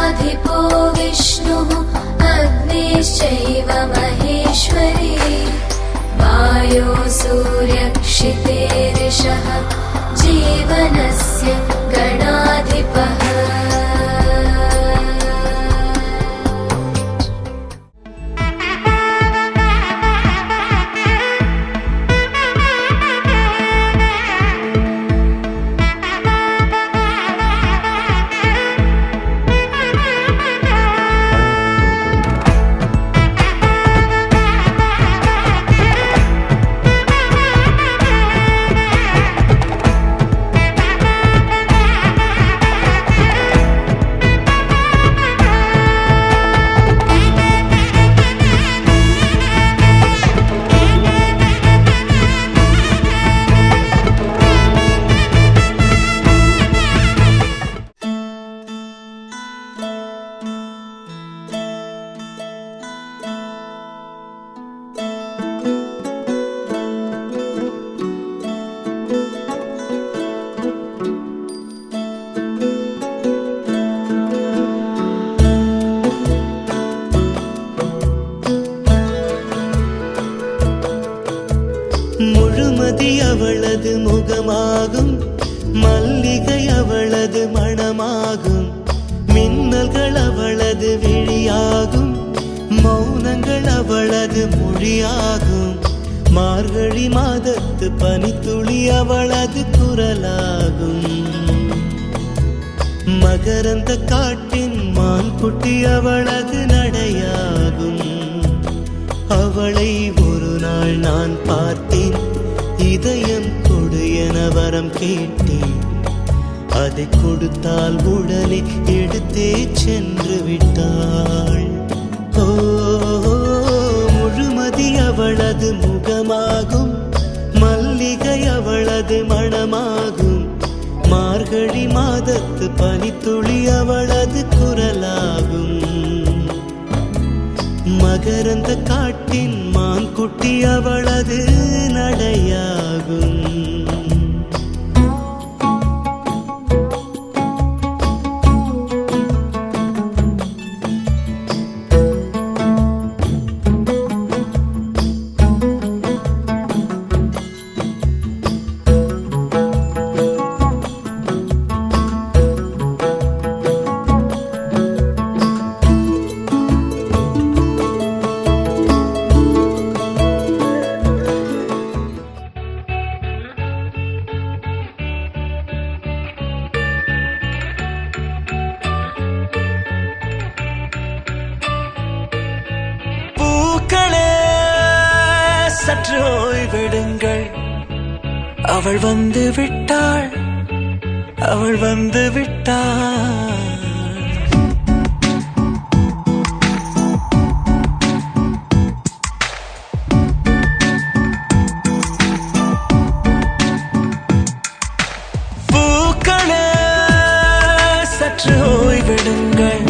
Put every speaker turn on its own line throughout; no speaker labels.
गणाधिपो विष्णुः अग्निश्चैव महेश्वरी वायो सूर्यक्षितेरिषः जीवनस्य गणाधिपः
முழுமதி அவளது முகமாகும், மல்லிகை அவளது மணமாகும், மின்னல்கள் அவளது விழியாகும், மௌனங்கள் அவளது மொழியாகும், மார்கழி மாதத்து பனித்துளி அவளது குரலாகும், மகரந்த காட்டின் மான்குட்டி அவளது நடையாகும். அவளை ஒரு நாள் நான் பார்த்தேன், இதயம் கொடு என வரம் கேட்டேன், அதை கொடுத்தால் உடனே எடுத்தே சென்று விட்டாள். ஓ, முழுமதி அவளது முகமாகும், மல்லிகை அவளது மணமாகும், மார்கழி மாதத்து பனித்துளி அவளது குரலாகும், மகரந்த காட்டின் மான்குட்டி அவளது நடையாகும்.
சற்று ஓய்வெடுங்கள், அவள் வந்து விட்டாள், அவள் வந்து விட்டாள். பூக்களே சற்று ஓய்வெடுங்கள்,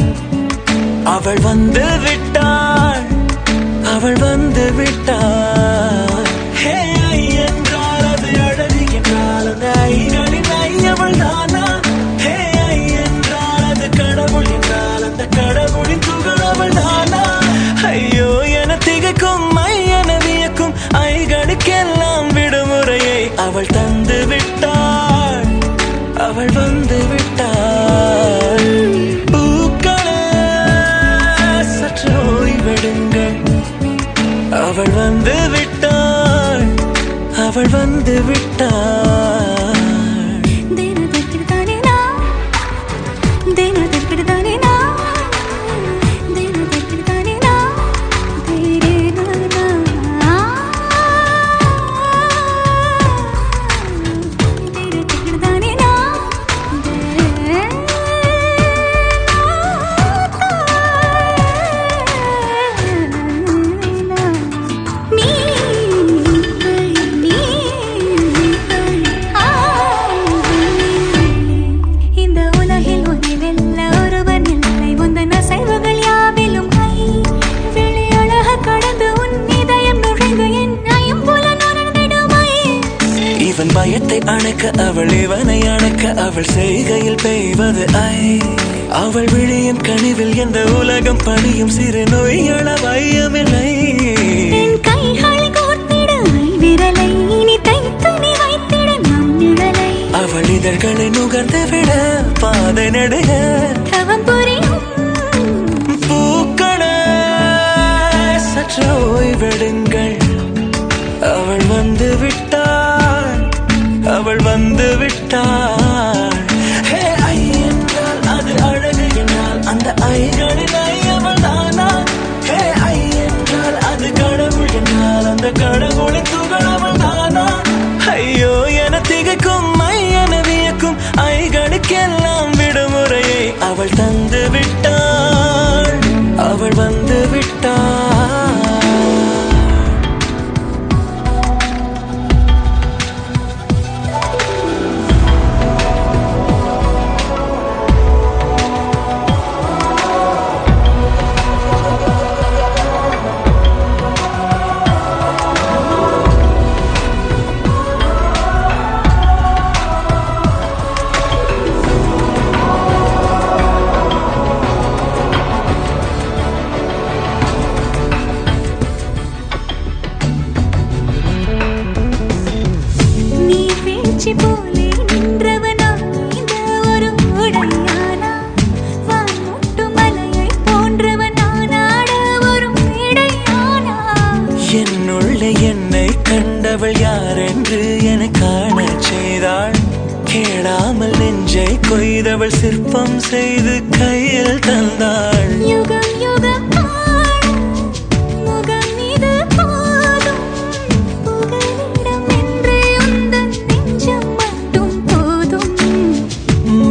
அவள் வந்து விட்டாள், அவள் வந்து விட்டாள். என்றால் அது அழகு என்றால் அந்த ஐகளின் ஐயவள் தானா? என்றால் அது கடவுள் என்றால் அந்த கடவுளின் துகள் அவள் தானா? ஐயோ என திகைக்கும் ஐயன வியக்கும் ஐகளுக்கெல்லாம் விடுமுறையை அவள் தந்து விட்டாள், அவள் வந்து விட்டாள். பூக்களே சற்று ஓய்வெடுங்கள், அவள் வந்து விட்டாள், அவள் வந்து விட்டாள். பயத்தை அணைக்க அவள் இவனை அணைக்க அவள் செய்கையில் பெய்வது ஐ அவள் விழியின் கனிவில் எந்த உலகம் பணியும் சிறு நோய்கள வையமில்லை.
என் கைகளை கோர்த்திட விரலை இனி தைத்துணி வைத்திட நம் நிழலை.
அவள் இதழ்களை நுகர்ந்து விட பாதை நடுக
தவம் புரியும்
பூக்களே சற்று ஓய்வெடுங்கள். அவள் வந்து விட்டாள், அவள் வந்து விட்டாள். ஹே ஐ என்றால் அது அழகு என்றால் அந்த ஐகளின் ஐ அவள் தானா? ஹே ஐ என்றால் அது கடவுள் என்றால் அந்த கடவுளின் துகள் அவள் தானா? ஐயோ என திகைக்கும் ஐ என வியக்கும் ஐகளுக்கெல்லாம் விடுமுறையை அவள் தந்து விட்டாள், அவள் வந்து விட்டாள்.
நீ பேச்சு போலே நின்றவனா இந்த ஒரு உடையானா? வான் முட்டு மலையை போன்றவனானாட ஒரு மேடையானா?
என்னுள்ளே என்னை கண்டவள் யாரென்று என காண செய்தாள். கேளாமல் நெஞ்சை கொய்தவள் சிற்பம் செய்து கையில் தந்தாள்.
யுகம் யுகம் ஆடும் முகம் இது போதும். புகலிடம் என்றே உந்தன் நெஞ்சம் மட்டும் போதும்.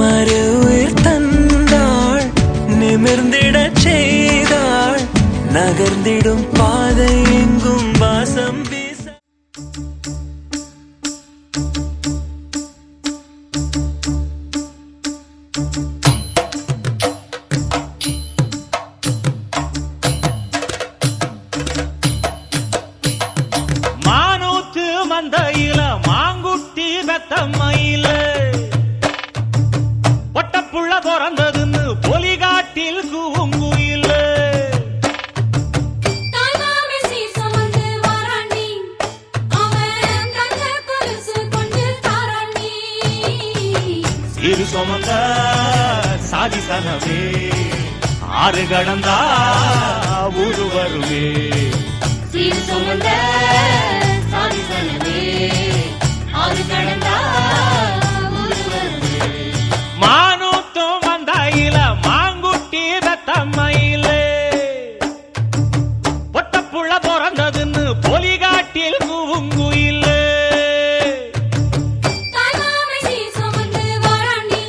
மறு உயிர் தந்தாள், நிமிர்ந்திடச் செய்தாள். நகர்ந்திடும் பாதை எங்கும் வாசம் வீச.
மானூத்து மந்தையில மாங்குட்டி வெத்தம்மையில ஒட்டப்புள்ள பிறந்ததுன்னு பொலிகாட்டில் கூங்குயில.
தாய்மாமே சீசமந்து வாராண்டி அவன் தங்க கொலுசு கொண்டு தாராண்டி.
இரு சுமந்த சாதி சனவே ஆறு கடந்தா ஊரு வருவே.
சீர் சுமந்த சாதி சனமே ஆறு கடந்தா ஊரு வருவே.
மானூத்தும் மந்தையில மாங்குட்டி வெத்தம்மையில ஒட்டப்புள்ள பிறந்ததுன்னு பொலிகாட்டில் கூங்குயில.
தாய்மாமே சீசமந்து வாராண்டி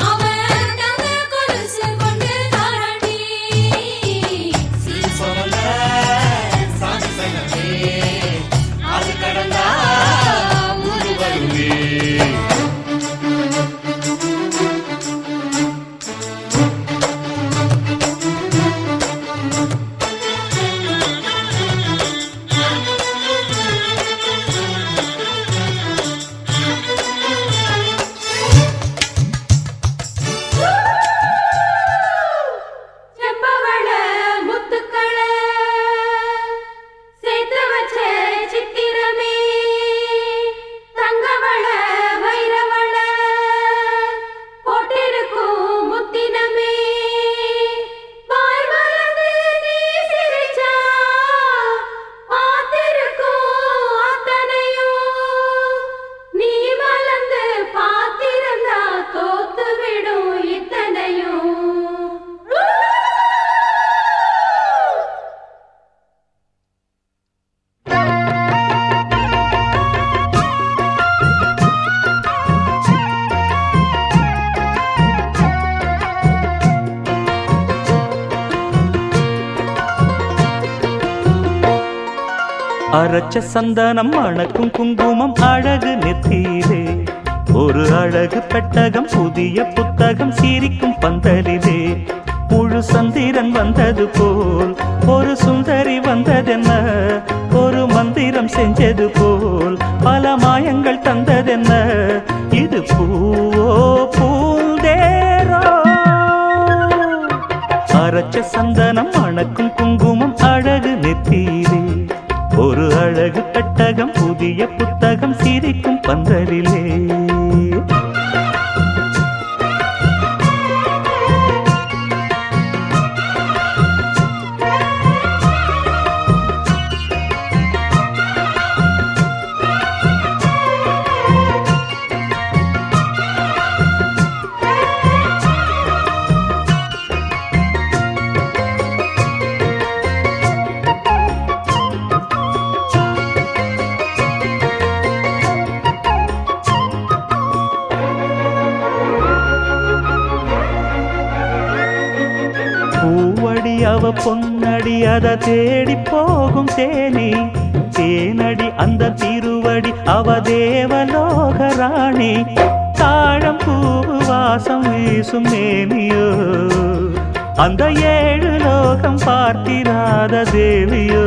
அவன் தங்க கொலுசு கொண்டு தாராண்டி. சீர் சுமந்த சாதி சனமே ஆறு கடந்தா ஊரு வருவே. செம்பவள முத்துக்கள சேர்த்து வச்ச சித்திரமே தங்கவள வைரவள போட்டிருக்கும் முத்தினமே. வாய் மலர்ந்து நீ சிரிச்சா பார்த்திருக்கும் அத்தனையும். நீ மலர்ந்து பார்த்திருந்தா தோத்து விடும் இத்தனையும்.
அரைச்ச சந்தனம் அணக்கும் குங்குமம் அழகு நெத்தியிலே ஒரு அழகு பெட்டகம் புதிய புத்தகம் சிரிக்கும் பந்தலிலே. முழு சந்திரன் வந்தது போல் ஒரு சுந்தரி வந்ததென்ன, ஒரு மந்திரம் செஞ்சது போல் பல மாயங்கள் தந்ததென்ன. இது பூவோ பூந்தேரோ அரைச்ச சந்தனம் மணக்கும் குங்குமம் அழகு நெத்தியிலே ஒரு அழகு பெட்டகம் புதிய புத்தகம் சிரிக்கும் பந்தலிலே பூவடி அவ பொன்னடி அத தேடி போகும் தேனி தேனடி அந்த திருவடி அவ தேவலோக ராணி தாழம் பூ வாசம் வீசும் மேனியோ அந்த ஏழு லோகம் பார்த்திராத தேவியோ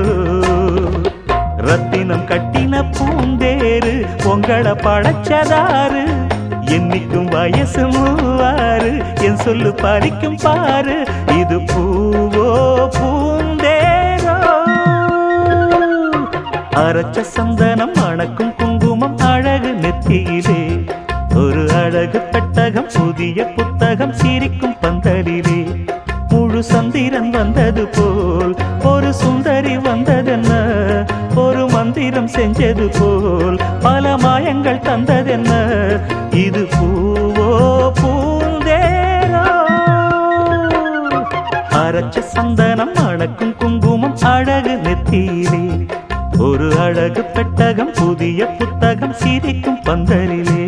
ரத்தினம் கட்டின பூந்தேரு உங்களை படைச்சதாரு என்னைக்கும் வயசு மூவாறு என் சொல்லு பறிக்கும் பாரு இது பூவோ பூந்தேரோ அரைச்ச சந்தனம் மணக்கும் குங்குமம் அழகு நெத்தியிலே ஒரு அழகு பெட்டகம் புதிய புத்தகம் சிரிக்கும் பந்தலிலே முழு சந்திரன் வந்தது போல் ஒரு சுந்தரி வந்ததென்ன ஒரு மந்திரம் செஞ்சது போல் பல மாயங்கள் தந்ததென்ன இது பூவோ பூந்தேரோ அரைச்ச சந்தனம் மணக்கும் குங்குமம் அழகு நெத்தியிலே ஒரு அழகு பெட்டகம் புதிய புத்தகம் சிரிக்கும் பந்தலிலே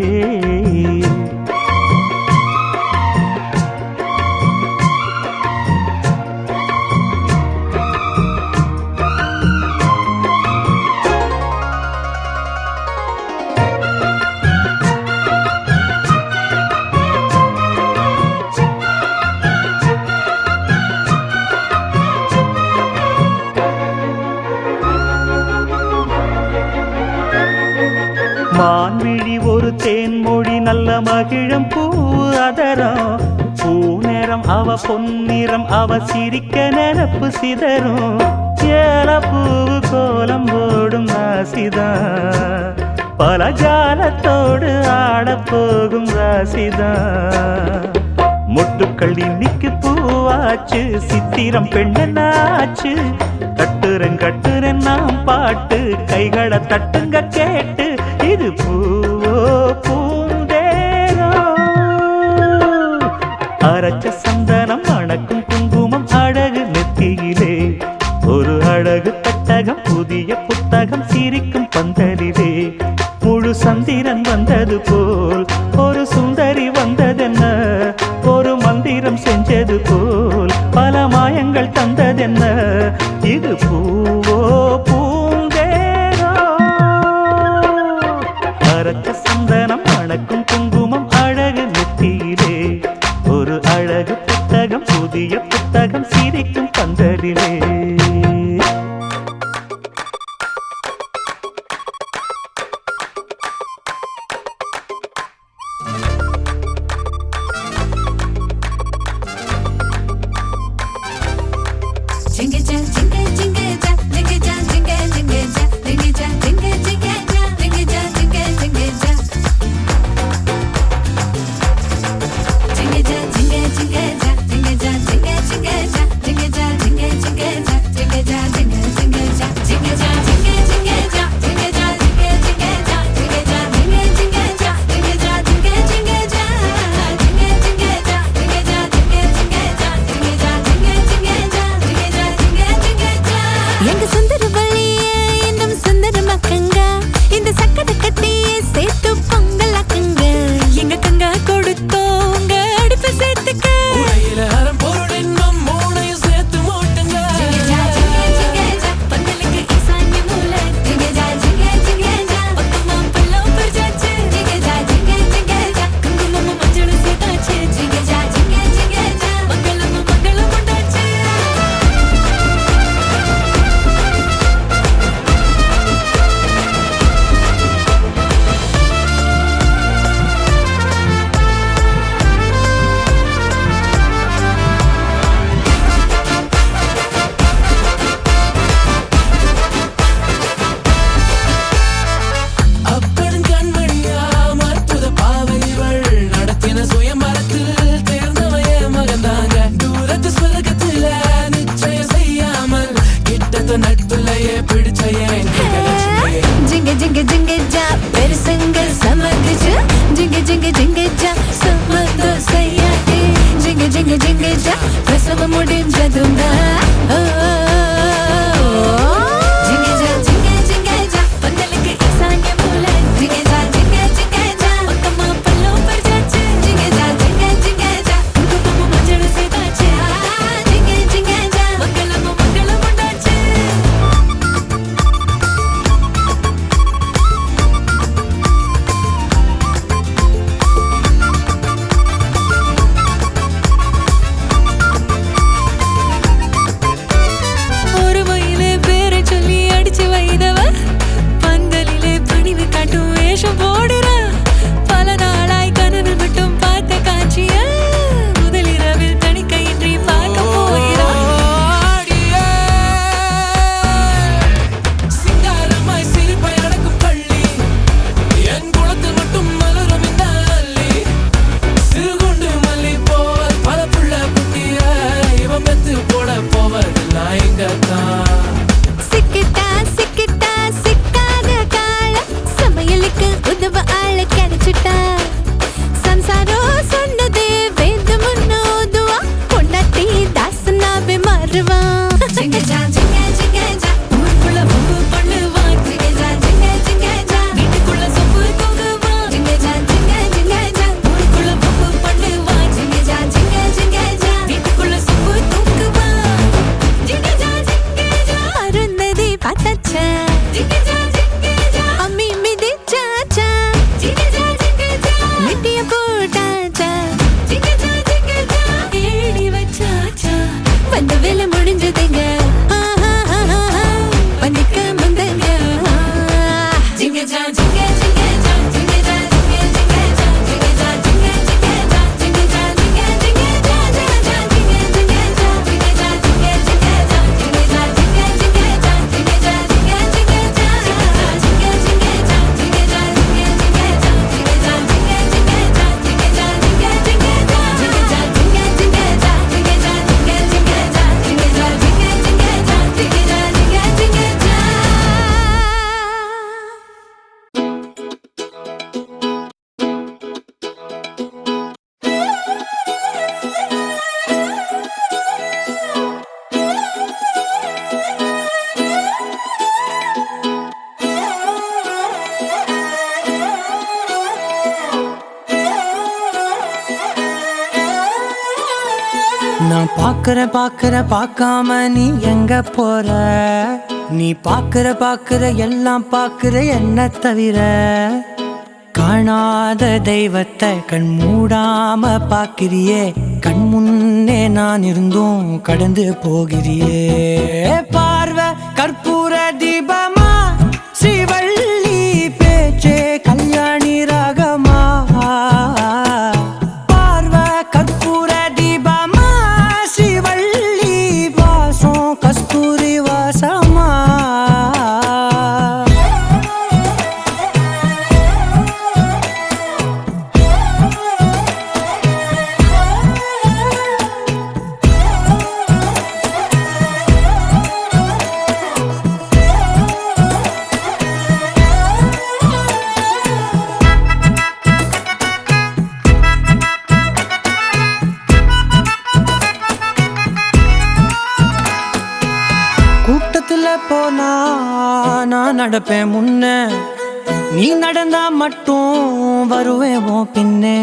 மான்விழி ஒரு தேன்மொழி நல்ல மகிழம் பூ அதரம் பூநேரம் அவ பொன்னிறம் அவ சிரிக்க நிரப்பு சிதறும் ஏல பூவு கோலம் போடும் ராசிதான் பல ஜாலத்தோடு ஆடப்போகும் ராசிதான் மொட்டுக்கள் இன்னைக்கு பூவாச்சு சித்திரம் பெண்ணாச்சு கட்டுறன் நாம் பாட்டு கைகளை தட்டுங்க கேட்டு இது பூவோ பூந்தேரோ அரைச்ச சந்தனம் மணக்கும் குங்குமம் அழகு நெத்தியிலே ஒரு அழகு பெட்டகம் புதிய புத்தகம் சிரிக்கும் பந்தலிலே முழு சந்திரன் வந்தது போல் ஒரு சுந்தரி வந்ததென்ன ஒரு மந்திரம் செஞ்சது போல் பல மாயங்கள் தந்ததென்ன இது பூவோ பூந்தேரோ அரைச்ச சந்தனம் மணக்கும் குங்குமம் அழகு நெத்தியிலே ஒரு அழகு புத்தகம் புதிய புத்தகம் சிரிக்கும் பந்தலிலே
Jingle
நான் பார்க்காம நீ எங்க போற? நீ பார்க்கிற எல்லாம் பார்க்கிற என்ன தவிர. காணாத தெய்வத்தை கண் மூடாம பார்க்கிறியே, கண் முன்னே நான் இருந்தும் கடந்து போகிறியே. பார்வை கற்பூர தீபமா, ஸ்ரீவள்ளி பேச்சே கல்யாணி ராகமா. பார்வை கற்பூர தீபமா, ஸ்ரீவள்ளி வாசம் கஸ்தூரி வாசமா. கூட்டத்துல போனா நான் நடப்பேன் முன்ன, நீ நடந்தா மட்டும் வருவேன் உன் பின்னே.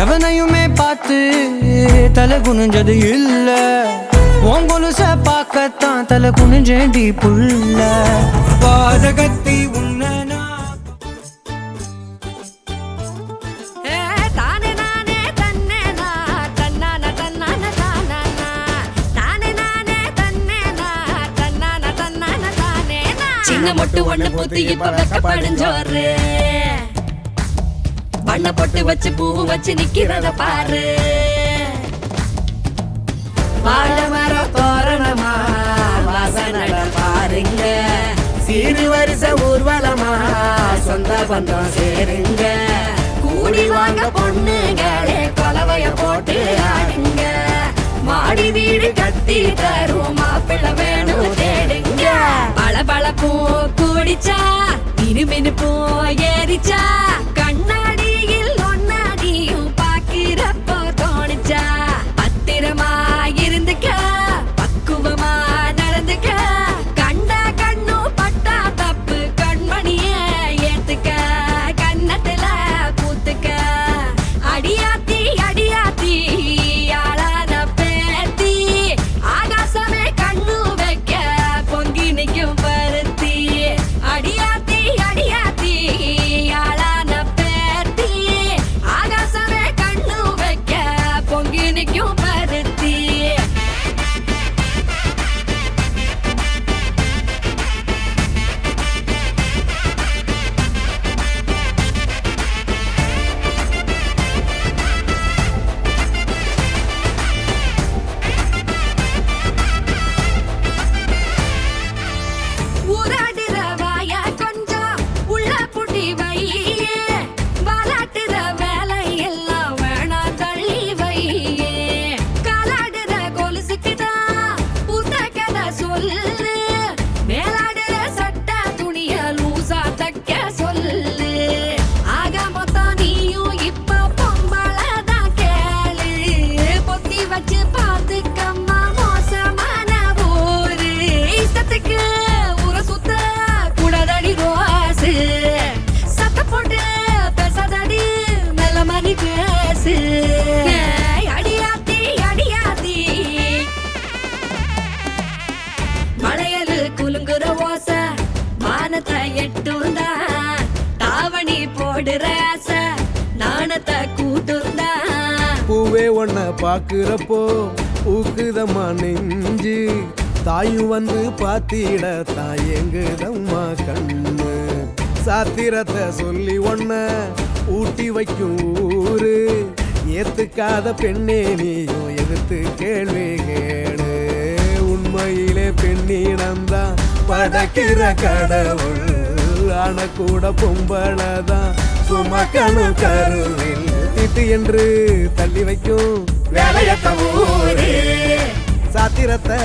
எவனையுமே பார்த்து தலை குனிஞ்சது இல்ல, உன் கொலுச பார்க்கத்தான் தலை குனிஞ்சேண்டி புள்ள. பாதகத்தி உன்ன
சின்ன மொட்டு ஒண்ணு பூத்து இப்ப வெக்கப்படிஞ்சோரு, வண்ண பொட்டு வச்சு பூ வச்சு நிக்கிறத பாரு. வாழ மர தோரணமா வாசனட பாருங்க, சீரு வரிச ஊர்வலமா சொந்த பந்தம் சேருங்க. கூடி வாங்க பொண்ணுங்களே கொலவைய போட்டு ஆடுங்க, மாடி வீடு கட்டி தரும் மாப்பிள்ளை வேணும் தேடுங்க. பளபளப்பும் கூடிச்சா மினுமினுப்பும் ஏறிச்சா, கண்ணாடியில் ஒன்னாடியும் பாக்கிறப்போ தோணிச்சா. பத்திரமா இருந்துக்க பக்குவமா நடந்துக்க, கண்டா கண்ணும் பட்டா தப்பு கண்மணிய ஏத்துக்க. கண்ணத்துல பூத்துக்க அடியாத்தி அடியாத்தி ஆளான பேத்தி, ஆகாசமே கண்ணு வைக்க பொங்கி நிக்கும் பருத்தி. அடியாத்தி அடியாத்தி ஆளான பேத்தி, ஆகாசமே கண்ணு வைக்க பொங்கி நிக்கும் பருத்தி. ஊராடுற வாய கொஞ்சம் உள்ள புட்டி வை, வாலாட்டுற வேலை எல்லாம் வேணா தள்ளி வை. காலாடுற கொலுசுக்குதான் பூத்த கதை சொல்லு, மேலாடுற சட்ட துணிய லூசா தைக்க சொல்லு. ஆக மொத்தம் நீயும் இப்ப பொம்பளதான் கேளு, பொத்தி வச்சு பார்த்துக்கம்மா மோசமான ஊரு. இஷ்டத்துக்கு ஊரை சுத்த கூடாதடி ரோசு, சத்த போட்டு பேசாதடி மெல்ல மணி பேசு. அடியாத்தி அடியாத்தி மலையலு குலுங்குற ஓசை வானத்தை எட்டுந்தா, தாவணி போடுற ஆசை நாணத்தை கூட்டுந்தா.
பூவே ஒன்ன பாக்குறப்போ ஊக்குதம்மா நெஞ்சு, தாயும் வந்து பாத்திட தாயங்குதம்மா கண்ணு. சாத்திரத்தை சொல்லி ஒன்ன ஊட்டி வைக்கும் ஊரு, ஏத்துக்காத பெண்ணே நீயும் எதிர்த்து கேள்வி கேளு. உண்மையிலே பெண்ணிடம்தான் படைக்கிற கடவுள், ஆன கூட பொம்பளதான் சுமக்கணும் கருவில். திட்டு என்று தள்ளி வைக்கும் வேலையத்த ஊரு, சாத்திரத்தை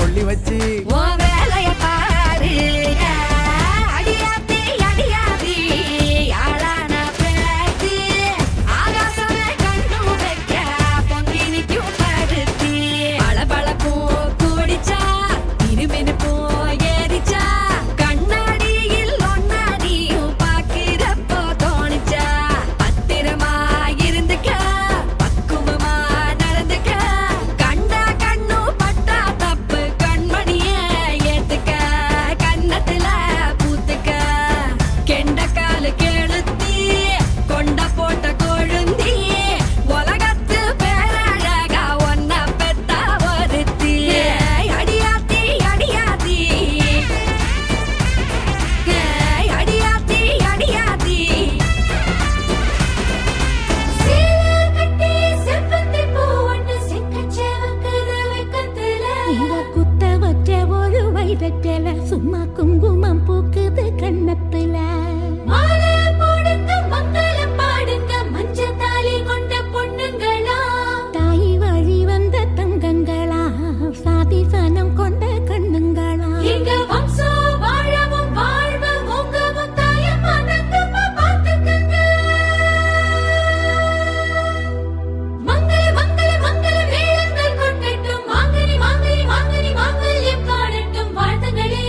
கொள்ளி வச்சு
உன் வேலைய பாரு. அடியாத்தி அடியாத்தி ஆளான பேத்தி, ஆகாசமே கண்ணு வைக்க பொங்கி நிக்கும் பருத்தி. பளபளப்பும் கூடிச்சா மினுமினுப்பும் ஏறிச்சா, கண்ணாடியில் ஒன்னாடியும் பாக்கிறப்போ தோணிச்சா. பத்திரமா இருந்துக்க பக்குவமா நடந்துக்க,
குங்குமம் பூக்குது கண்ணத்துல மாலை போடுங்க மங்களம் பாடுங்க மஞ்ச தாலி கொண்ட பொண்ணுங்களா தாய் வழி வந்த தங்கங்களா சாதி சனம் கொண்ட கண்ணுங்களா எங்க வம்சம் வாழவும் வாழ்வு உங்கவும் தாய மனத்துமா பார்த்துக்கங்க மங்கள மங்கள மங்கள வேளங்கள் கொட்டட்டும் மாங்கனி மாங்கனி மாங்கனி மாங்கல்யம் காணட்டும் வாழ்த்துங்களே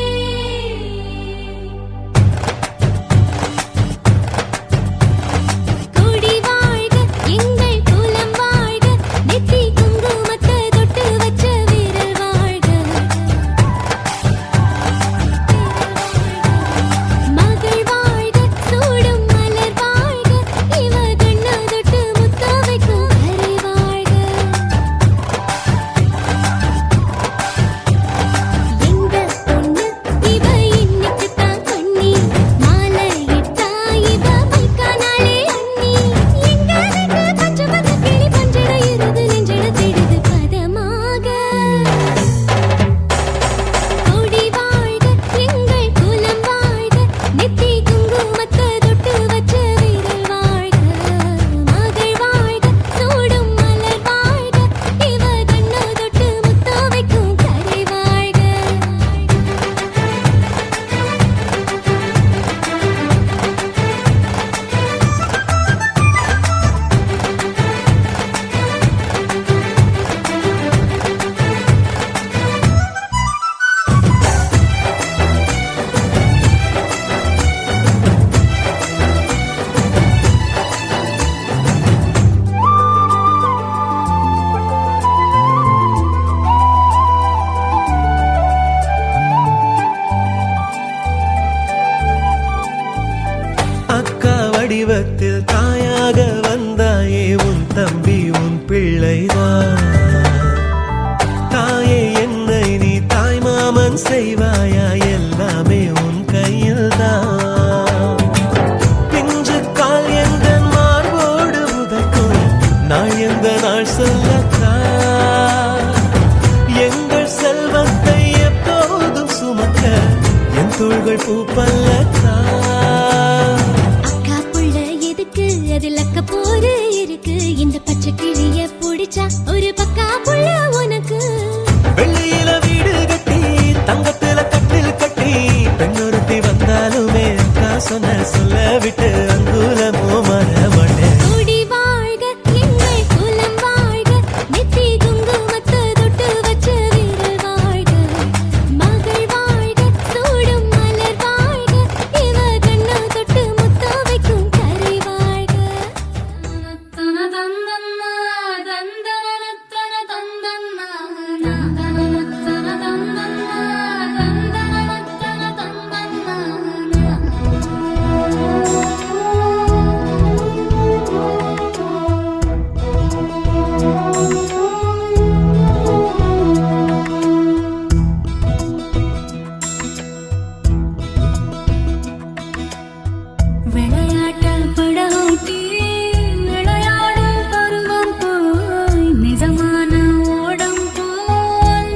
கோடி வாழ்க எங்கள் குலம் வாழ்க நெத்தி குங்குமத்தை தொட்டு வச்ச வீரர் வாழ்க மகள் வாழ்க சூடும் மலர் வாழ்க இவ கண்ணா தொட்டு முத்த வைக்கும் கரை வாழ்க எங்க பொண்ணு இவ இன்னைக்கு தான் கண்ணி மாலை இட்டா இவ வைக்கானாலே அண்ணி எங்க வீட்டு பச்சை கிளி பஞ்சட இருது நெஞ்சட தேடுது பதமாக கோடி வாழ்க எங்கள் குலம் வாழ்க நெத்தி குங்குமத்தை தொட்டு வச்ச வீரர் வாழ்க மகள் வாழ்க சூடும் மலர் வாழ்க இவ கண்ணா தொட்டு முத்த வைக்கும் கரை வாழ்க
அக்கா வடிவத்தில் தாயாக வந்தாயே உன் தம்பி உன் பிள்ளைதான் தாயே என்னை நீ தாய் மாமன் செய்வாயா எல்லாமே உன் கையில்தான் பிஞ்சு கால் எந்த மார்போடு உதைக்கும் நாள் எந்த நாள் சொல்லத்தா எங்கள் செல்வத்தை எப்போதும் சுமக்க என் தோள்கள் பூப்பல்லத்தா
அக்கா புள்ள எதுக்கு அதில் அக்க போரு இருக்கு இந்த பச்சை கிளிய பிடிச்சா ஒரு பக்கா புள்ள உனக்கு
வெள்ளியில வீடு கட்டி தங்கத்துல கட்டில் கட்டி பெண்ணொருத்தி வந்தாலுமே அக்கா சொன்ன சொல்ல விட்டு அங்குலமோ மரமட்டேன்
கோடி வாழ்க எங்கள் குலம் வாழ்க நெத்தி குங்குமத்தை தொட்டு வச்ச வீரர் வாழ்க மகள் வாழ்க சூடும் மலர் வாழ்க இவ கண்ணா தொட்டு முத்த வைக்கும் கரை வாழ்க தன தந்தன்னா தந்தனத்தன தந்தன்னா தந்தனத்தன தந்தன்னா தந்தனத்தன தந்தன்னா விளையாட்ட படகோட்டி விளையாடும் பருவம் போய் நிஜமான ஓடம் போல்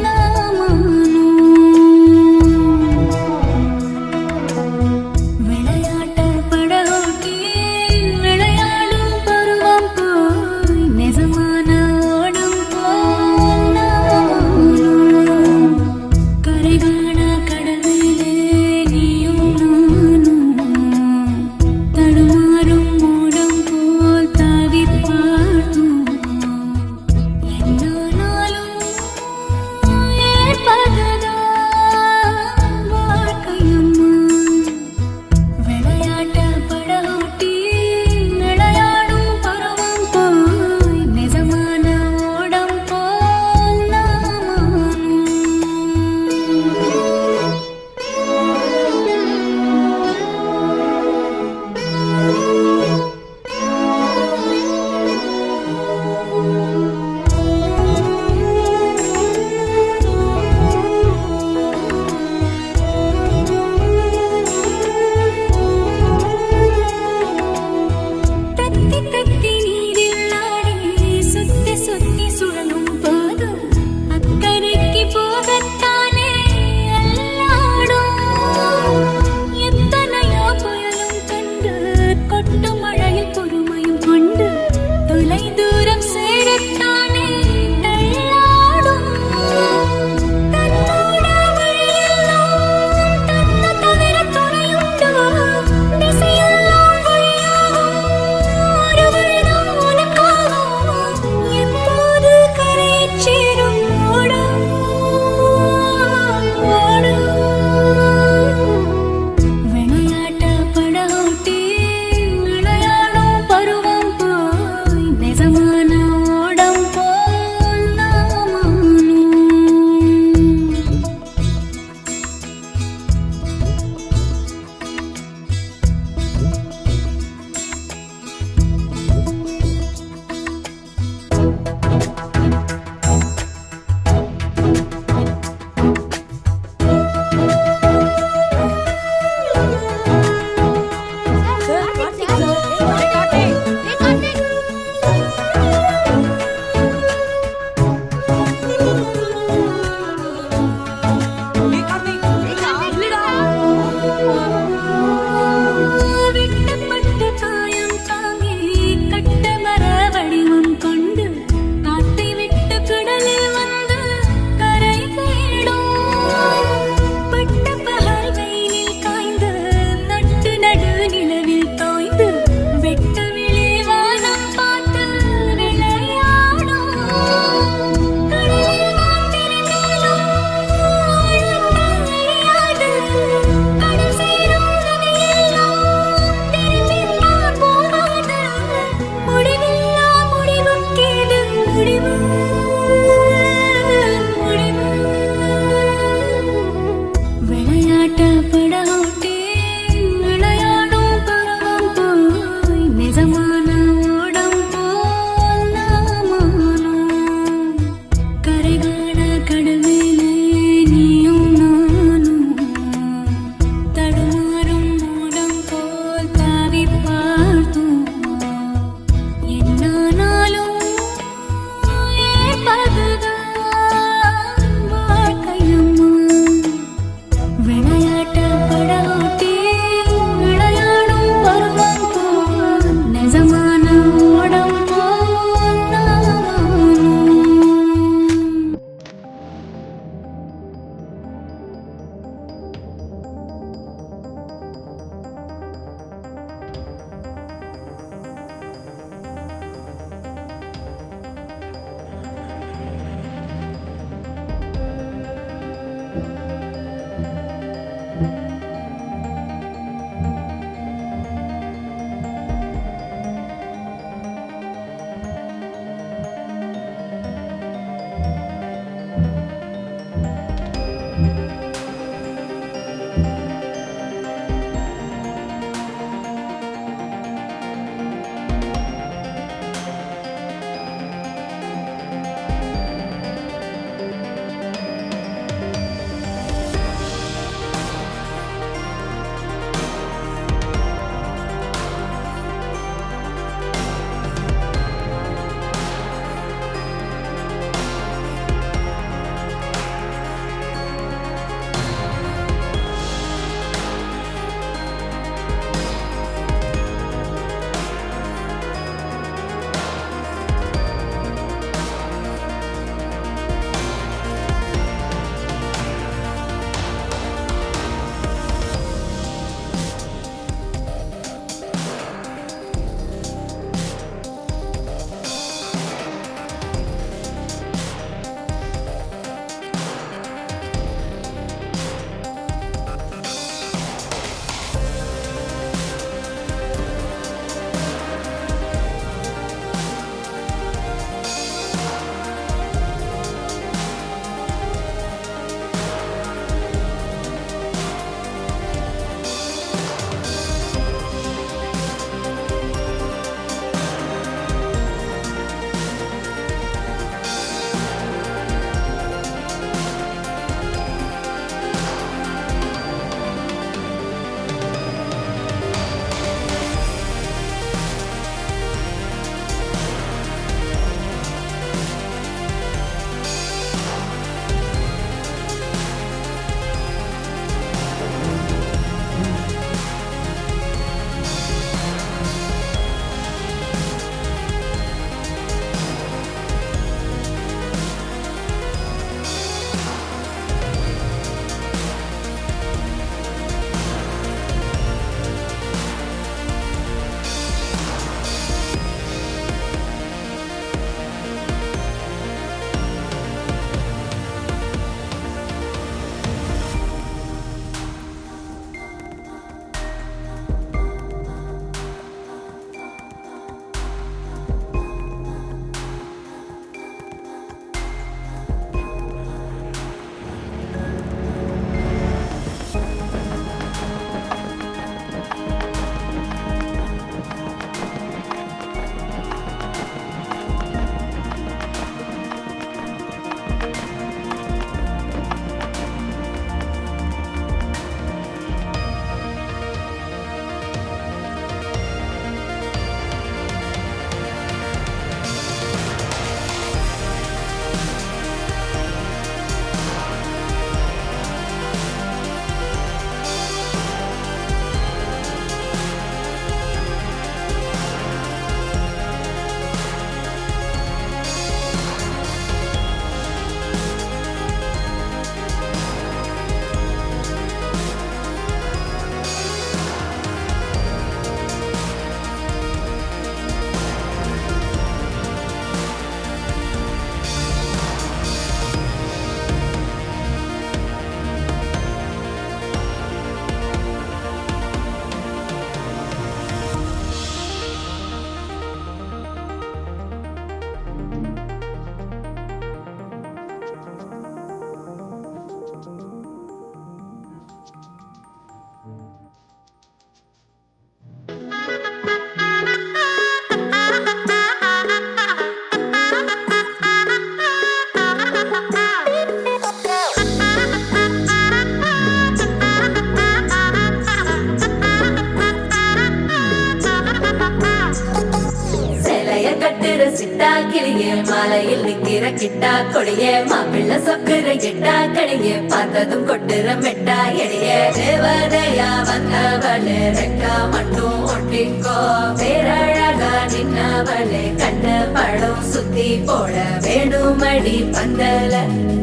சாலையில் நிக்கிற கிட்டா கொடியே மாப்பிள்ள சொக்குற கிட்டா கடியே பார்த்ததும் கொட்டுற மெட்டா எடியே தேவதையா வந்தவளே ரெக்கா மட்டும் ஒட்டிக்கோ பேரழகா நின்னவளே கண்ணு படம் சுத்தி போட வேணுமடி பந்தல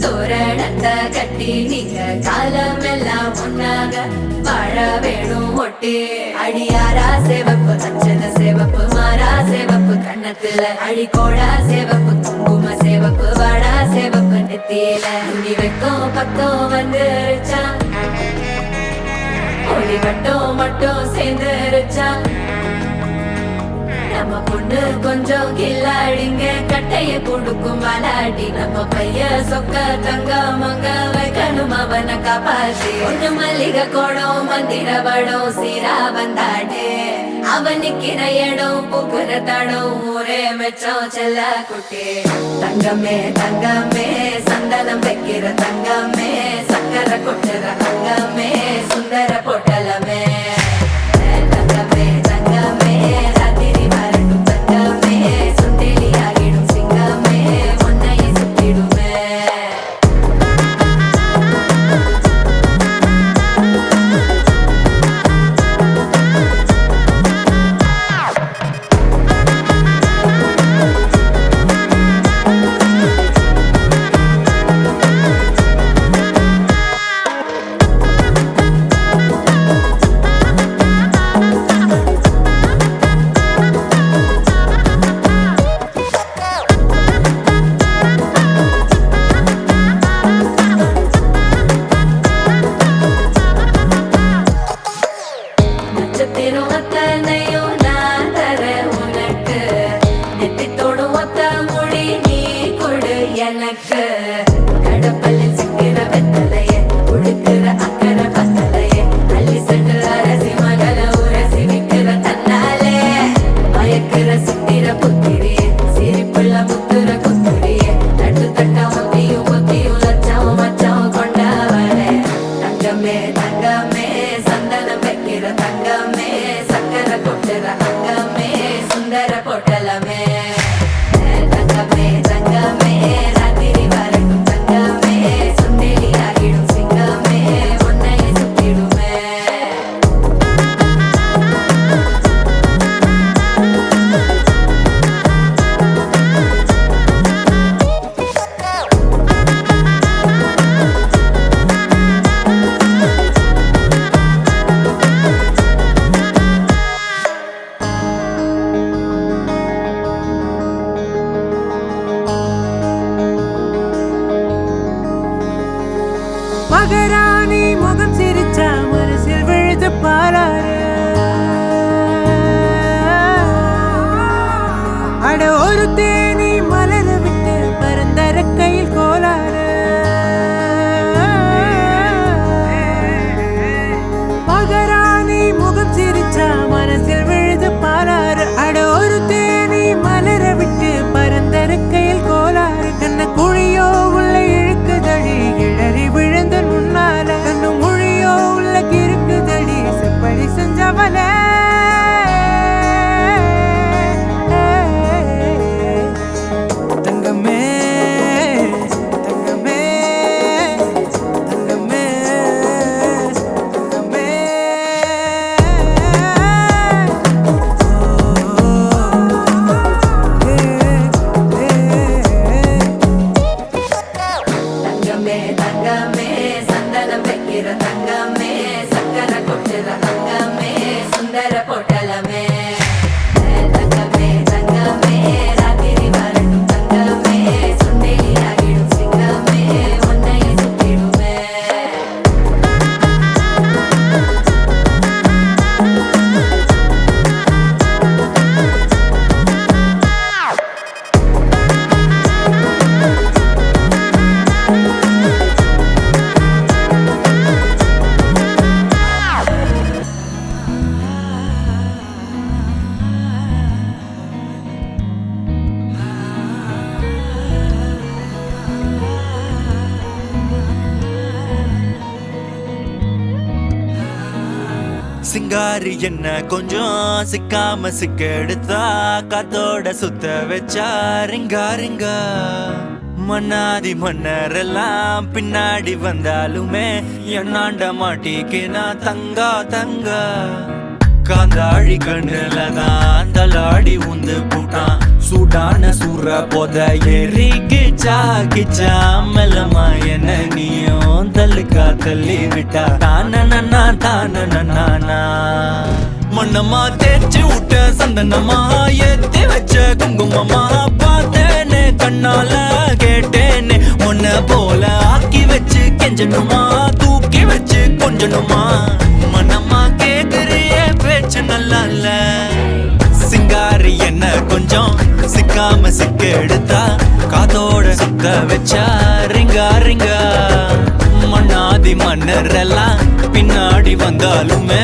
தோரணத்தை கட்டி நீங்க காலமெல்லாம் ஒன்னாக வாழ வேணும் ஒட்டி அடியாரா சேவப்பு அச்சத சேவப்பு மாறா சேவப்பு கண்ணத்துல அடிக்கோடா சேவப்பு குங்கும சேவப்பு வாடா சேவப்பு நெத்தியில துணி வைக்கும் பக்கம் வந்துருச்சா ஒளி மட்டும் சேர்ந்துருச்சா நம்ம பொண்ணு கொஞ்சம் கில்லாடிங்க கட்டைய கொடுக்கும் மலாடி நம்ம பைய சொக்க தங்க மங்க வைக்கணும் அவனை காப்பாத்தி ஒண்ணு மல்லிகை கோடம் மந்திர வடம் சீரா வந்தாடு அவன் நிக்கிற இடம் பூக்குற தடம் ஊரே மெச்சம் செல்ல குட்டி தங்கமே தங்கமே சந்தனம் வைக்கிற தங்கமே சக்கரை கொட்டுற தங்கமே சுந்தர பொட்டலமே தங்கமே தங்கமே ராத்திரி வரட்டும் தங்கமே சுண்டெலி ஆகிடும் சிங்கமே உன்னையை சுத்திடுமே நட்சத்திரம் அத்தனையும் நான் தர உனக்கு நெத்தித்தோடு ஒத்த மொழி நீ கொடு எனக்கு கடப்பல்லில் சிக்கிற வெத்தலையே உடுக்கிற அக்கறை பத்தலையே அள்ளி சென்று அரசி மகள உரசி விக்கிற தன்னாலே மயக்கிற சித்திர புத்திரியே சிரிப்புள்ள முத்துற குத்துரியே தட்டு தட்ட ஒத்தியும் லட்சம் மச்சம் கொண்டவளே தங்கமே தங்கமே சந்தனம் வைக்கிற தங்கமே சக்கரை கொட்டுற தங்கமே சுந்தர பொட்டலமே தங்கமே தங்கமே ராத்திரி
சிங்காரி என்ன கொஞ்சம் சிக்காம சிக்க எடுத்தா காத்தோட சுத்த வச்சா ரிங்கா ரிங்கா மன்னாதி மன்னரெல்லாம் பின்னாடி வந்தாலுமே என்னாண்ட மாட்டிக்கு நான் தங்கா தங்கா காந்தாழி கண்ணுலதான் தலாடி உந்து போட்டான் சூடான சூற போத ஏறி கிச்சா கிச்சா மெல்லமா என்ன நீயும் தள்ளுக்கா தள்ளி விட்டா தானனா தானனா மண்ணம்மா தேய்ச்சி விட்ட சந்தனமா ஏத்தி வச்ச குங்குமமா பார்த்தேனே கண்ணால கேட்டேனே உன்ன போல ஆக்கி வச்சு கெஞ்சணுமா தூக்கி வச்சு கொஞ்சணுமா மனமா கேக்குறிய பேச்சு நல்லா இல்ல சிங்காரி என்ன கொஞ்சம் சிக்காம சிக்க எடுத்தா காதோட சுத்த வச்சா ரிங்கா ரிங்கா மண்ணாதி மன்னரெல்லாம் பின்னாடி வந்தாலுமே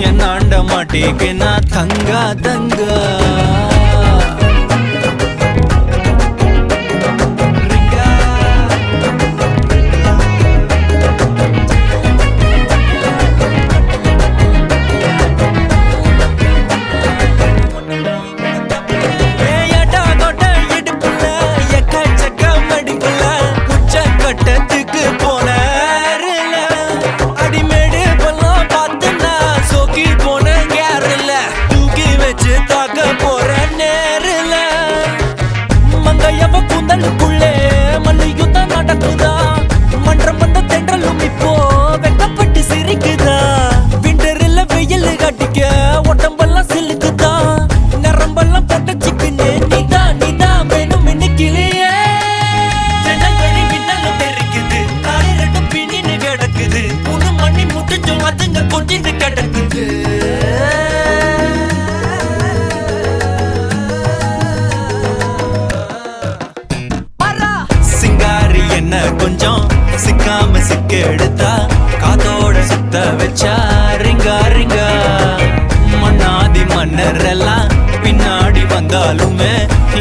என்னாண்ட மாட்டேக்கு நான் தங்கா தங்கா சிங்காரி என்ன கொஞ்சம் சிக்காம சிக்க எடுத்தா காதோட சுத்த வச்சா ரிங்கா ரிங்கா மண்ணாதி மன்னரெல்லாம் பின்னாடி வந்தாலுமே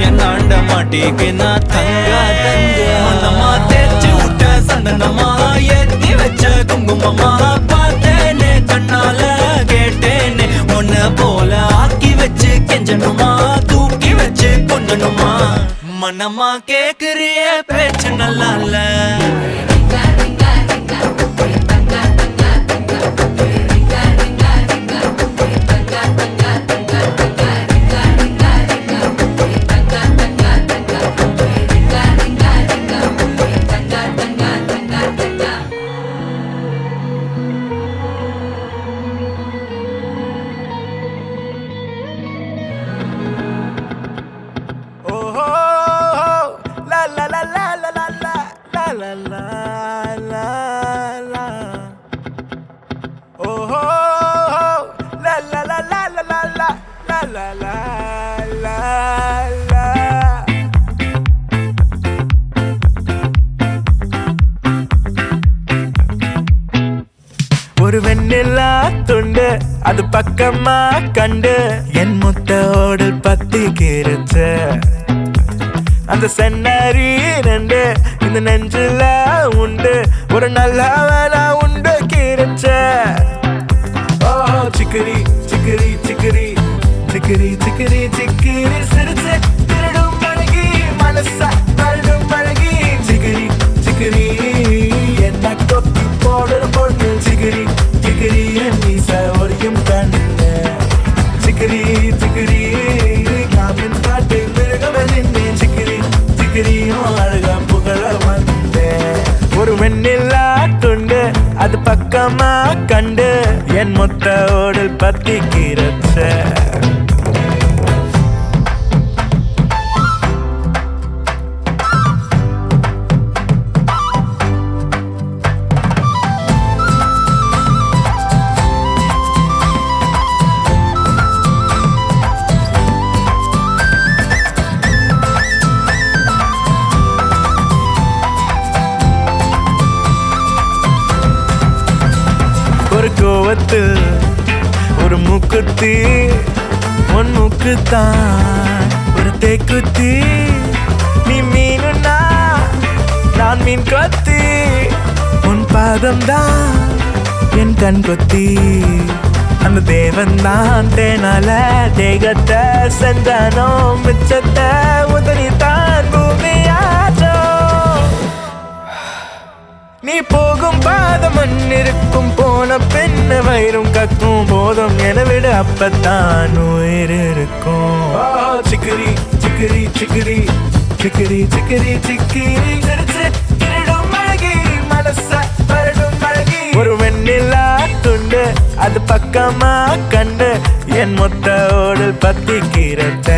என்னாண்ட மாட்டேக்கு நான் தங்கா தங்கா மனமா தேய்ச்சி விட்ட சந்தனமா ஏத்தி வச்ச குங்குமமா பார்த்தேனே கண்ணால கேட்டேனே உன்ன போல ஆக்கி வச்சு கெஞ்சணுமா தூக்கி வச்சு கொஞ்சணுமா மனமா கேக்குறிய பேச்சு நல்லா இல்ல ஒரு வெண்ணிலா துண்டு அது பக்கமா கண்டு என் முத்தோடு பத்தி கிருச்ச அந்த சென்னரி ரெண்டு இந்த நெஞ்சில உண்டு ஒரு நல்ல வேலை உண்டு கிருச்ச ஓ சிக்கரி சிக்கரி சிக்கரி சிக்கரி சிக்கரி சிக்கரி சிரிச்சு திருடும் பழகி மனச மருடும் பழகி சிக்கரி சிக்கரி என்ன கொத்தி போடுற பொண்ணு சிக்கரி சிக்கரி மீச ஒரியும் கண்ணு சிக்கரி சிக்கரி காமின் பாட்டு மிருகவெளிந்தே சிக்கரி சிக்கரியும் அழகா புகழ வந்தேன் ஒரு வெண்ணிலா துண்டு அது பக்கமா கண்டு என் மொத்த ஓடல் பத்தி கிரச்ச ஒரு கோவத்தில் ஒரு மூக்குத்தி உன் மூக்குத்தான் ஒரு தேக்குத்தி நீ மீனுன்னா நான் மீன் கொத்தி உன் பாதம்தான் என் கண் கொத்தி அந்த தேவன் தான் தேனால தேகத்தை சென்றானோ மிச்சத்தை உதறித்தான் பூமியாச்சோ நீ போகும் பாதம் மண்ணிருக்கும் போன பின்ன வயிறும் கக்கும் போதும் என விட அப்பத்தான் உயிர் இருக்கும் சிக்கிரி சிக்கிரி சிக்கிரி சிக்கிரி சிக்கிரி சிக்கிரி திருடும் அழகி மனச வருடும் அழகி ஒரு வெண்ணிலா துண்டு அது பக்கமா கண்டு என் மொத்த ஓடல் பத்திக்கிறச்ச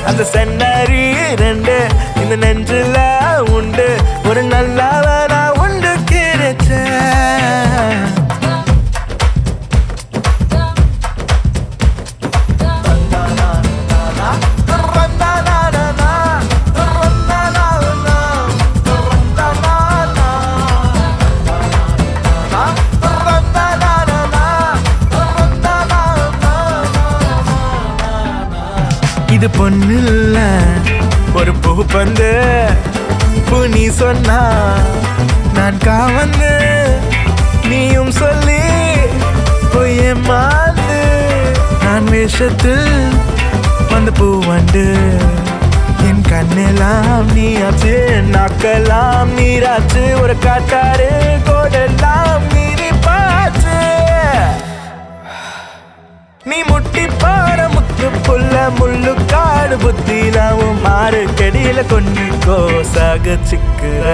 அந்த சென்னரி ரெண்டு இந்த நெஞ்சில உண்டு ஒரு நல்லவனா உண்டு கிடைச்ச இது பொண்ணுல்ல ஒரு பூ பந்து பூ நீ சொன்னா நான் காவந்து நீயும் சொல்லி பொய்ய மாந்து நான் வேஷத்தில் வந்த பூ வண்டு என் கண்ணெல்லாம் நீயாச்சு நாக்கெல்லாம் நீராச்சு ஒரு காட்டாறு கோடெல்லாம் நீரி பாச்சு நீ முட்டி பாட முத்து புல்ல முள்ளு காடு புத்திலாவும் மாறு கடியில கொண்டு கோசாக சிக்கிற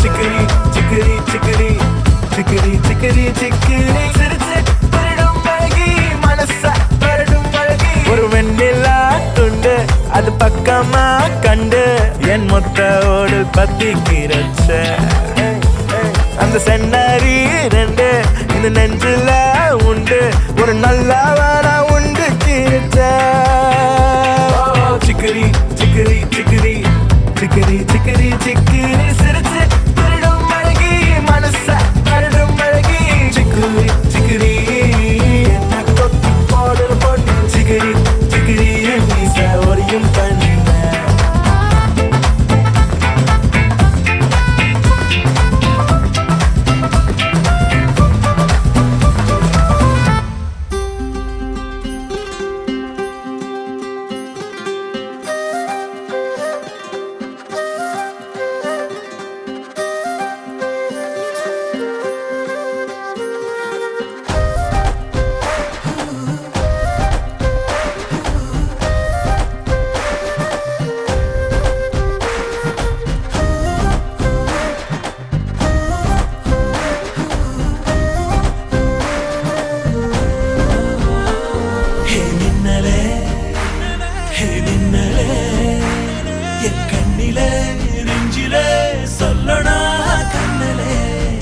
சிக்கிரி சிக்கிரி சிக்கிரி சிக்கிரி சிக்கிரி சிக்கிரி சிரிச்சு திருடும் அழகி மனச வருடும் அழகி ஒரு வெண்ணிலா துண்டு அது பக்கமா கண்டு என் மொத்த ஓடு பத்திக்கிறச்ச அந்த சென்னரி ரெண்டு இந்த நெஞ்சில உண்டு ஒரு நல்லவனா உண்டு கிழிச்ச சிக்கிரி சிக்கிரி சிக்கிரி சிக்கிரி சிக்கிரி சிக்கிரி சிரிச்சு திருடும் அழகி மனச வருடும் அழகி சிக்கிரி சிக்கிரி என்ன கொத்தி போடுற பொண்ணு சிக்கிரி சிக்கிரி மீச ஒரியும் பண்ண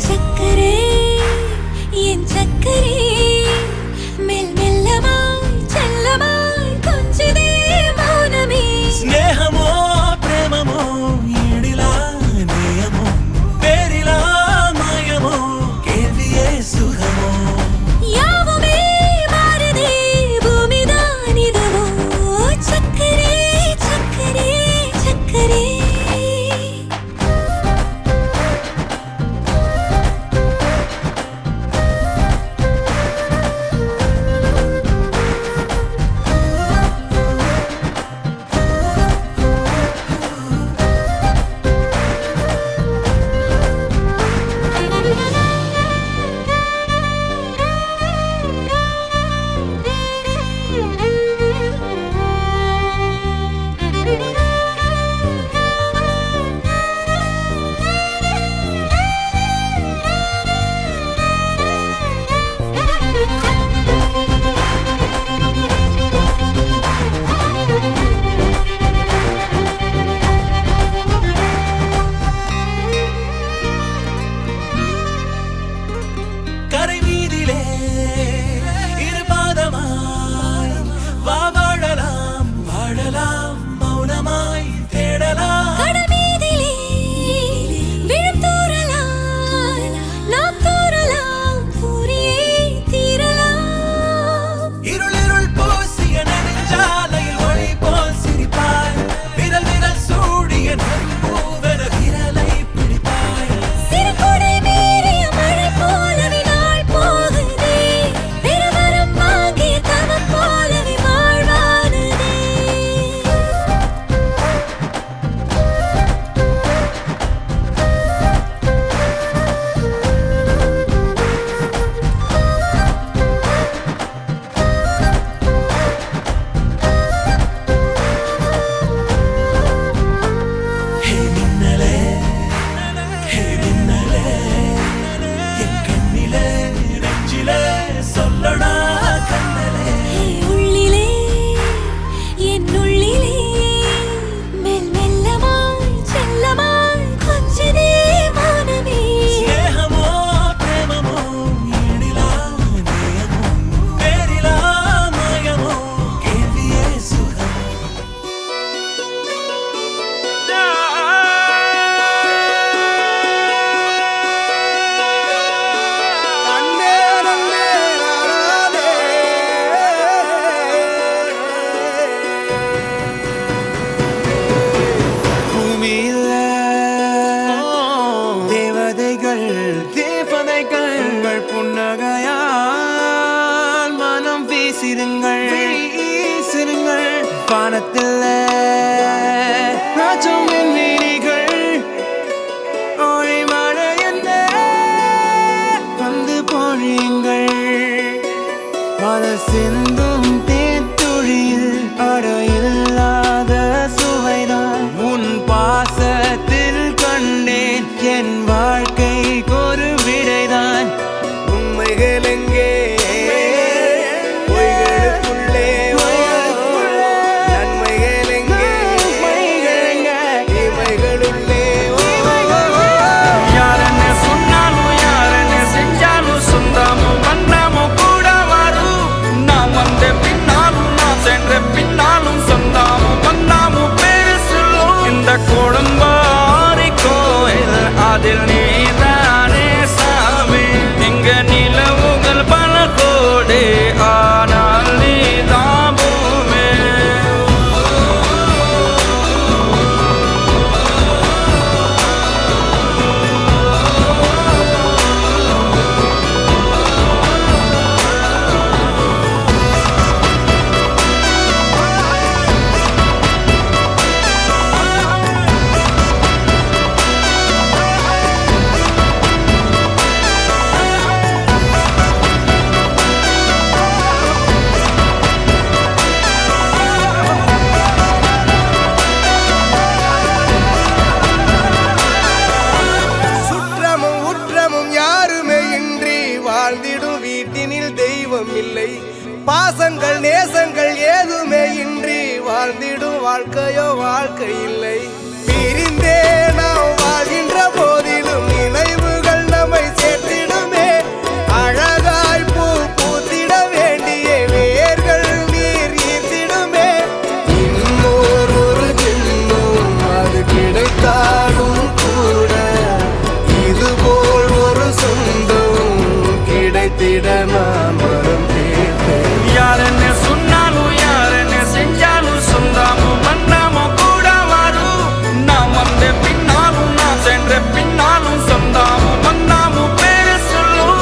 சக்கரே.
சிந்தும் தேத்துழியில் அடையில்லாத சுவைதான் உன் பாசத்தில் கண்டேன் என் வாழ்க்கை ஒரு விடைதான்
உண்மைகள் எங்கே பொய்களுக்குள்ளே நன்மைகள் எங்கே தீமைகளுள்ளே
யாரன்னு சொன்னாலும் யாரன்னு செஞ்சாலும் சொந்தமும் வண்ணமும் கூட வரும் நான் வந்த பின்னாலும் நான் சென்ற பின்னாலும் சொந்தமும் வண்ணமும் பேரு சொல்லும் இந்த குடும்பாரி கோயில் அதில் நீதானே சாமி இங்க நிலவுகள் பல கோடி ஆனால் நீதான் பூமி
சுற்றமும் உற்றமும் யாருமே இன்றி வாழ்ந்திடும் வீட்டினில் தெய்வம் இல்லை பாசங்கள் நேசங்கள் ஏதுமே இன்றி வாழ்ந்திடும் வாழ்க்கையோ வாழ்க்கை இல்லை பிரிந்தே நாம் வாழ்கின்ற போதிலும் நினைவுகள் நம்மை சேர்த்திடுமே அழகாய் பூ பூத்திட வேண்டிய வேர்கள் நீர் ஈர்த்திடுமே இன்னொரு ஜென்மம் அது கிடைத்தாலும் கூட இதுபோல் ஒரு சொந்தம் கிடைத்திட நான் வரம் கேட்டேன்
யாரன்னு சொன்னாலும் யாரன்னு செஞ்சாலும் சொந்தமும் வண்ணமும் கூட வரும் நான் வந்த பின்னாலும் நான் சென்ற பின்னாலும் சொந்தமும் வண்ணமும் பேரு சொல்லும்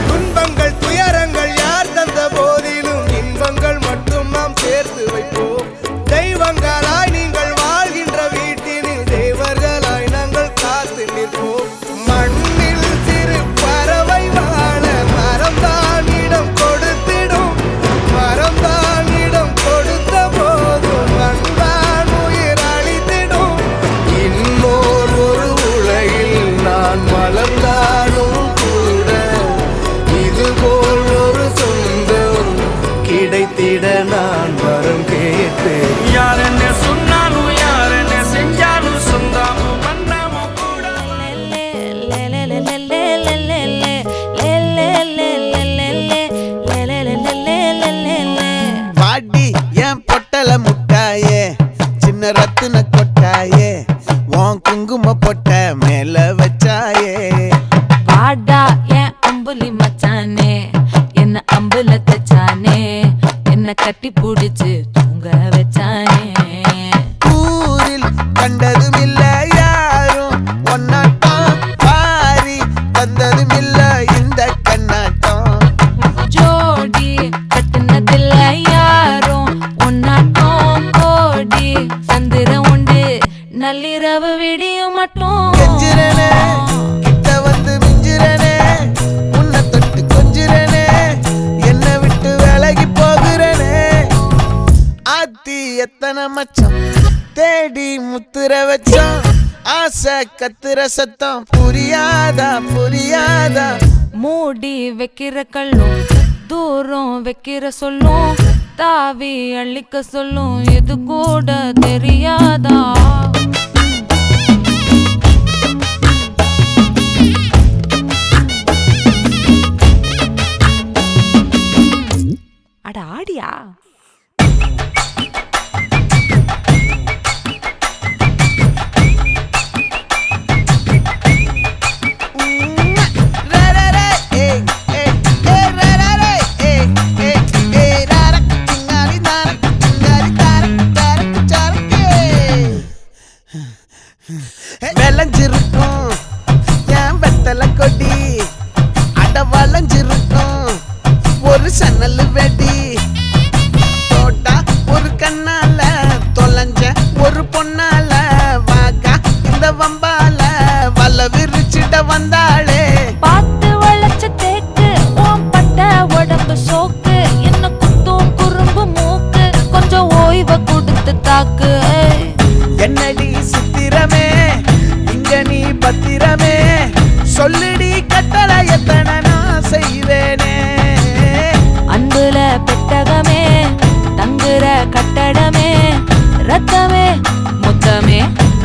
துன்பங்கள் துயரங்கள் யார் தந்த போதிலும் இன்பங்கள் மட்டும் நாம் சேர்த்து வைப்போம் தெய்வங்களாய் நீங்கள் வாழ்கின்ற வீட்டினில் தேவர்களாய் நாங்கள் காத்து நிற்போம் மண்ணில் சிறு பறவை வாழ மரம்தான் இடம் கொடுத்திடும் மரம்தான் இடம் கொடுத்த போதும் மண்தான் உயிர் அளித்திடும் இன்னொரு உலகில் நான் வளர்ந்தாலும் கூட இதுபோல் ஒரு சொந்தம் கிடைத்திட நான் வரம் கேட்டேன்
யாரன்னு சொன்னாலும் யாரன்னு செஞ்சாலும் சொந்தமும் வண்ணமும் கூட
பாட்டி என் பொட்டல முட்டாயே சின்ன ரத்தின கொட்டாயே உன் குங்கும பொட்ட மேல வச்சாயே
வாடா என் அம்புலி மச்சானே என்ன அம்புல தச்சானே என்ன கட்டி புடிச்சு தூங்க வச்சானே
ஊரில் கண்டதும் இல்ல யாரும் ஒன்னாட்டம் பாரி தந்ததும் இல்ல இந்த கண்ணாட்டம்
ஜோடி கட்டுனதில்ல யாரும் ஒன்னாட்டம் கோடி சந்திரம் உண்டு நள்ளிரவு விடியும் மட்டும்
கெஞ்சிரனே கிட்ட வந்து மிஞ்சிரனே உன்னை தொட்டு கொஞ்சிரனே என்னை விட்டு விலகி போகிறனே ஆத்தி எத்தனை மச்சம் தேடி முத்துற வச்சோம் ஆசை கத்துற சத்தம் புரியாதா புரியாதா
மூடி வைக்கிற கல்லும் தூரம் வைக்கிற சொல்லும் தாவி அள்ளிக்க சொல்லும் இது கூட தெரியாதா அட ஆடியா போட்டு தாக்கு
என்னடி சித்திரமே இங்க நீ பத்திரமே சொல்லுடி கட்டளை எத்தனை நான் செய்வேனே
அன்புல பெட்டகமே தங்குற கட்டடமே ரத்தமே முத்தமே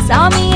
சாமிய